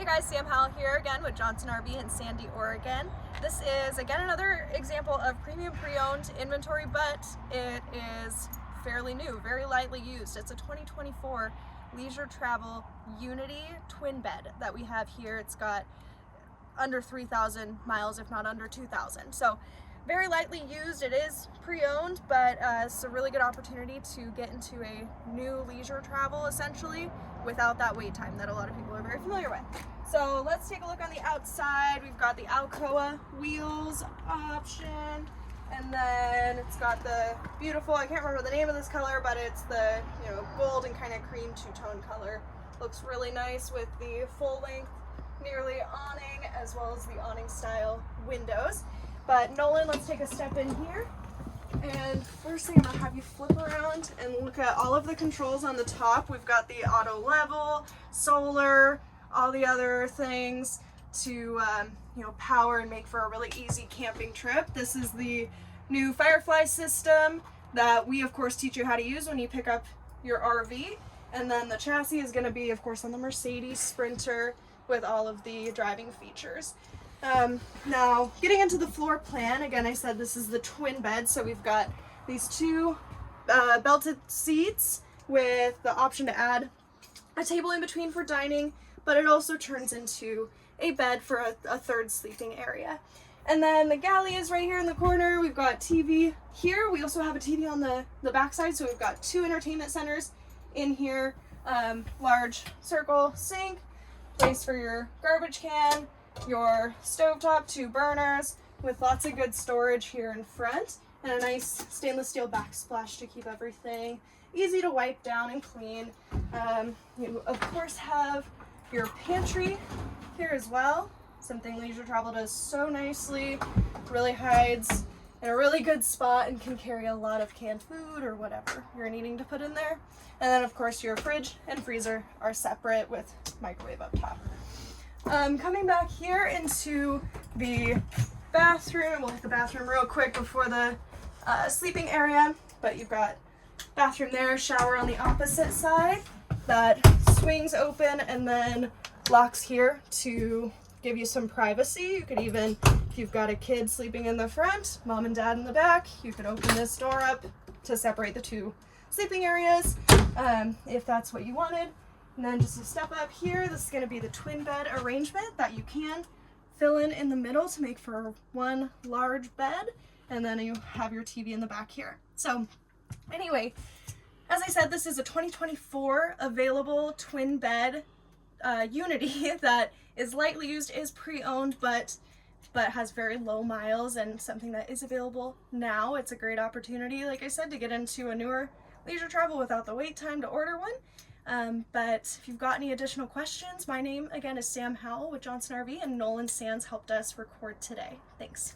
Hey guys, Sam Howell here again with Johnson RV in Sandy, Oregon. This is again another example of premium pre-owned inventory, but it is fairly new, very lightly used. It's a 2024 leisure travel Unity twin bed that we have here. It's got under 3,000 miles, if not under 2,000. So very lightly used. It is pre-owned, but it's a really good opportunity to get into a new leisure travel essentially without that wait time that a lot of people are very familiar with. So let's take a look on the outside. We've got the Alcoa wheels option, and then it's got the beautiful, I can't remember the name of this color, but it's the gold and kind of cream two-tone color. Looks really nice with the full length nearly awning as well as the awning style windows. But Nolan, let's take a step in here. And first thing, I'm gonna have you flip around and look at all of the controls on the top. We've got the auto level, solar, all the other things to power and make for a really easy camping trip. This is the new Firefly system that we of course teach you how to use when you pick up your RV. And then the chassis is gonna be of course on the Mercedes Sprinter with all of the driving features. Now, getting into the floor plan, again, I said this is the twin bed, so we've got these two belted seats with the option to add a table in between for dining, but it also turns into a bed for a third sleeping area. And then the galley is right here in the corner. We've got TV here. We also have a TV on the backside, so we've got two entertainment centers in here. Large circle sink, place for your garbage can, your stovetop, two burners with lots of good storage here in front, and a nice stainless steel backsplash to keep everything easy to wipe down and clean. You of course have your pantry here as well, something Leisure Travel does so nicely, really hides in a really good spot and can carry a lot of canned food or whatever you're needing to put in there. And then of course your fridge and freezer are separate with microwave up top. Coming back here into the bathroom, we'll hit the bathroom real quick before the sleeping area, but you've got bathroom there, shower on the opposite side that swings open and then locks here to give you some privacy. You could even, if you've got a kid sleeping in the front, mom and dad in the back, you could open this door up to separate the two sleeping areas if that's what you wanted. And then just a step up here, this is going to be the twin bed arrangement that you can fill in the middle to make for one large bed, and then you have your TV in the back here. So anyway, as I said, this is a 2024 available twin bed Unity that is lightly used, is pre-owned, but has very low miles and something that is available now. It's a great opportunity, like I said, to get into a newer leisure travel without the wait time to order one. But if you've got any additional questions, my name again is Sam Howell with Johnson RV, and Nolan Sands helped us record today. Thanks.